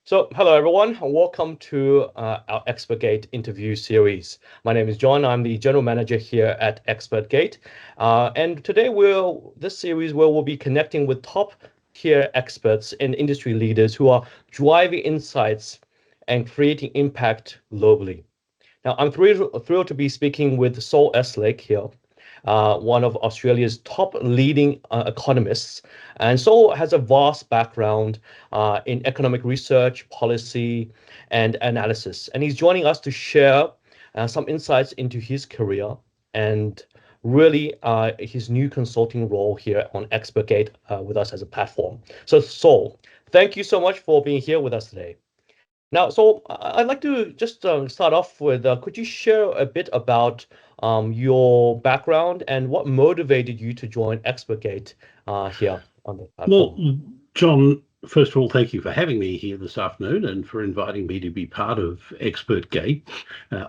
Hello everyone, and welcome to our ExpertGate interview series. My name is John. I'm the general manager here at ExpertGate, and today this series where we'll be connecting with top-tier experts and industry leaders who are driving insights and creating impact globally. Now, I'm thrilled to be speaking with Saul Eslake here, one of Australia's top leading economists. And Saul has a vast background in economic research, policy, and analysis. And he's joining us to share some insights into his career and really his new consulting role here on ExpertGate with us as a platform. So, Saul, thank you so much for being here with us today. Now, so I'd like to just start off with, could you share a bit about your background and what motivated you to join ExpertGate here on the Well, platform? John, first of all, thank you for having me here this afternoon and for inviting me to be part of ExpertGate.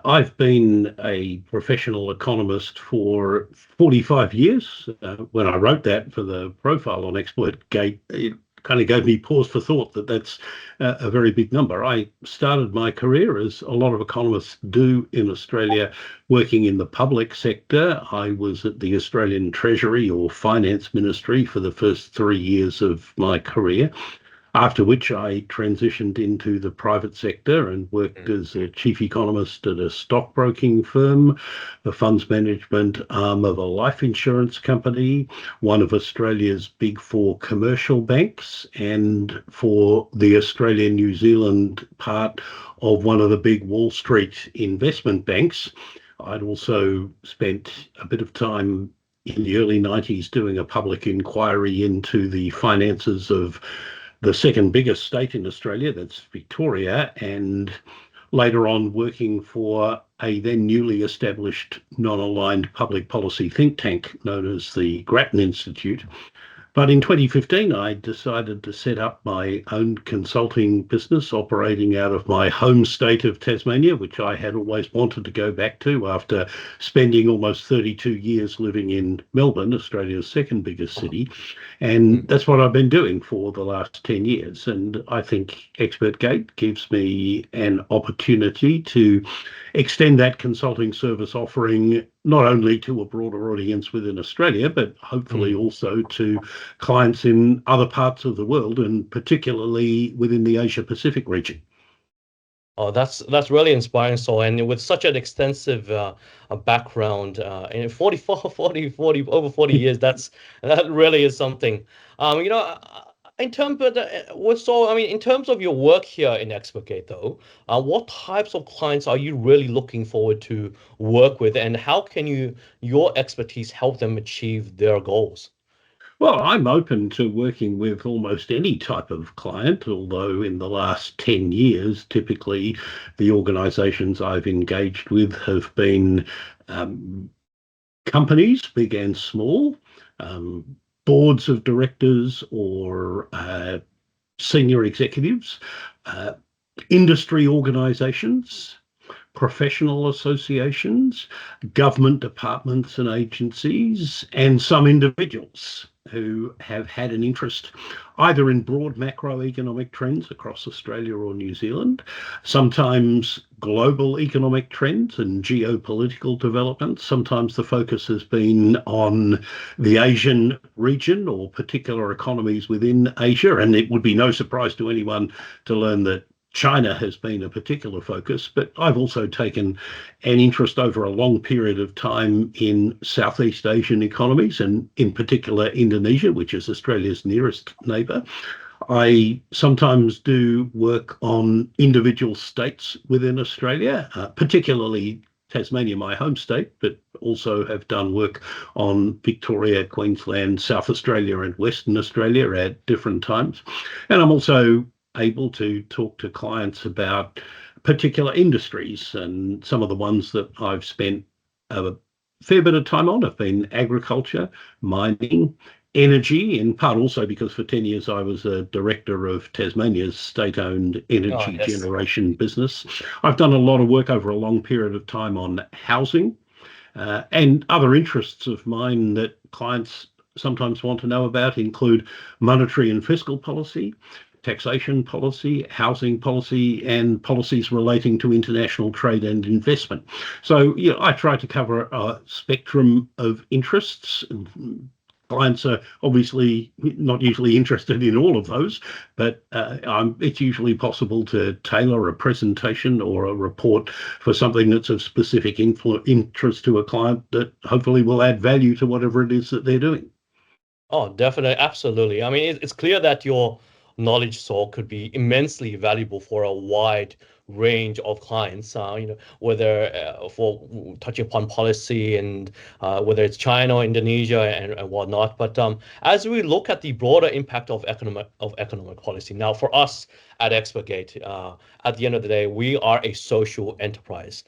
I've been a professional economist for 45 years. When I wrote that for the profile on ExpertGate, it kind of gave me pause for thought that that's a very big number. I started my career, as a lot of economists do in Australia, working in the public sector. I was at the Australian Treasury or Finance Ministry for the first 3 years of my career, after which I transitioned into the private sector and worked as a chief economist at a stockbroking firm, the funds management arm of a life insurance company, one of Australia's big four commercial banks, and for the Australia-New Zealand part of one of the big Wall Street investment banks. I'd also spent a bit of time in the early 90s doing a public inquiry into the finances of the second biggest state in Australia, that's Victoria, and later on working for a then newly established non-aligned public policy think tank known as the Grattan Institute. But in 2015, I decided to set up my own consulting business operating out of my home state of Tasmania, which I had always wanted to go back to after spending almost 32 years living in Melbourne, Australia's second biggest city. And that's what I've been doing for the last 10 years. And I think ExpertGate gives me an opportunity to extend that consulting service offering not only to a broader audience within Australia, but hopefully also to clients in other parts of the world, and particularly within the Asia Pacific region. Oh, that's really inspiring, Saul. And with such an extensive background in over 40 years, that really is something. Um, you know, in terms of in terms of your work here in ExpertGate, though, what types of clients are you really looking forward to work with, and how can your expertise help them achieve their goals? Well, I'm open to working with almost any type of client, although in the last 10 years, typically the organizations I've engaged with have been companies, big and small, boards of directors or senior executives, industry organizations, professional associations, government departments and agencies, and some individuals who have had an interest either in broad macroeconomic trends across Australia or New Zealand, sometimes global economic trends and geopolitical developments. Sometimes the focus has been on the Asian region or particular economies within Asia. And it would be no surprise to anyone to learn that China has been a particular focus, but I've also taken an interest over a long period of time in Southeast Asian economies, and in particular Indonesia, which is Australia's nearest neighbour. I sometimes do work on individual states within Australia, particularly Tasmania, my home state, but also have done work on Victoria, Queensland, South Australia, and Western Australia at different times. And I'm also able to talk to clients about particular industries, and some of the ones that I've spent a fair bit of time on have been agriculture, mining, energy, in part also because for 10 years I was a director of Tasmania's state-owned energy generation business. I've done a lot of work over a long period of time on housing and other interests of mine that clients sometimes want to know about include monetary and fiscal policy, taxation policy, housing policy, and policies relating to international trade and investment. So I try to cover a spectrum of interests. Clients are obviously not usually interested in all of those, but it's usually possible to tailor a presentation or a report for something that's of specific interest to a client that hopefully will add value to whatever it is that they're doing. Oh, definitely. Absolutely. I mean, it's clear that your knowledge, Saul, could be immensely valuable for a wide range of clients, whether for touching upon policy and whether it's China or Indonesia and whatnot. But as we look at the broader impact of economic policy, now for us at ExpertGate, at the end of the day, we are a social enterprise.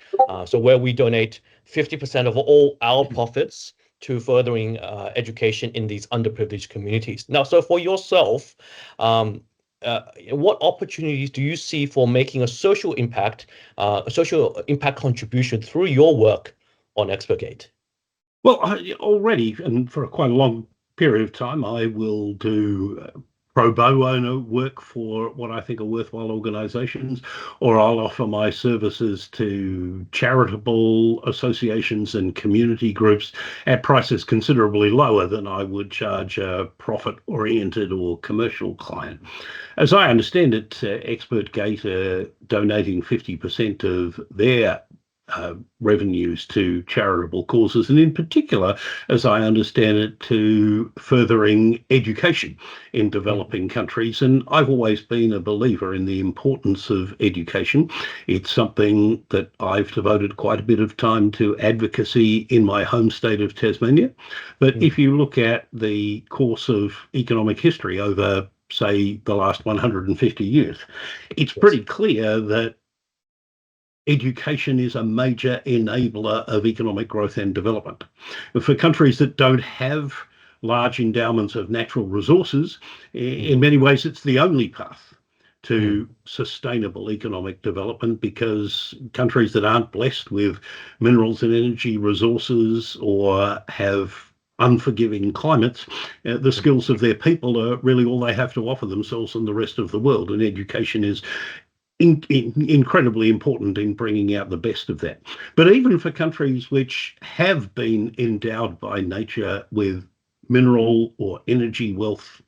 So where we donate 50% of all our profits to furthering education in these underprivileged communities. Now, so for yourself, what opportunities do you see for making a social impact contribution through your work on ExpertGate? Well, already, and for quite a long period of time, I will do pro bono work for what I think are worthwhile organizations, or I'll offer my services to charitable associations and community groups at prices considerably lower than I would charge a profit-oriented or commercial client. As I understand it, ExpertGate are donating 50% of their revenues to charitable causes, and in particular, as I understand it, to furthering education in developing countries. And I've always been a believer in the importance of education. It's something that I've devoted quite a bit of time to advocacy in my home state of Tasmania. But if you look at the course of economic history over, say, the last 150 years, it's pretty clear that education is a major enabler of economic growth and development. For countries that don't have large endowments of natural resources, in many ways, it's the only path to sustainable economic development, because countries that aren't blessed with minerals and energy resources or have unforgiving climates, the skills of their people are really all they have to offer themselves and the rest of the world. And education is incredibly important in bringing out the best of that. But even for countries which have been endowed by nature with mineral or energy wealth,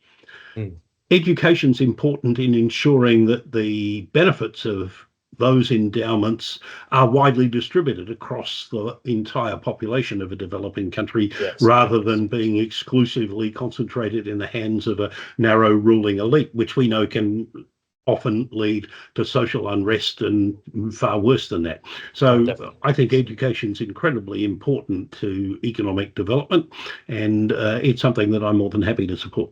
education's important in ensuring that the benefits of those endowments are widely distributed across the entire population of a developing country, rather than being exclusively concentrated in the hands of a narrow ruling elite, which we know can often lead to social unrest and far worse than that. So I think education is incredibly important to economic development, and it's something that I'm more than happy to support.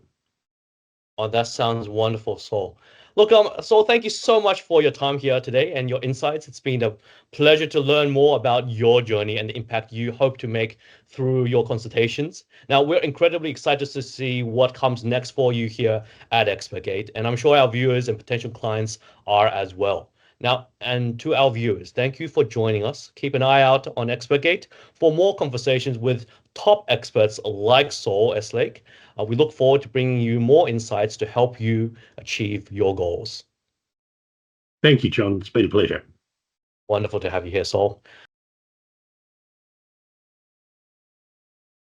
Oh, that sounds wonderful, Saul. Look, Saul, thank you so much for your time here today and your insights. It's been a pleasure to learn more about your journey and the impact you hope to make through your consultations. Now, we're incredibly excited to see what comes next for you here at ExpertGate, and I'm sure our viewers and potential clients are as well. Now, and to our viewers, thank you for joining us. Keep an eye out on ExpertGate for more conversations with top experts like Saul Eslake. We look forward to bringing you more insights to help you achieve your goals. Thank you, John. It's been a pleasure. Wonderful to have you here, Saul.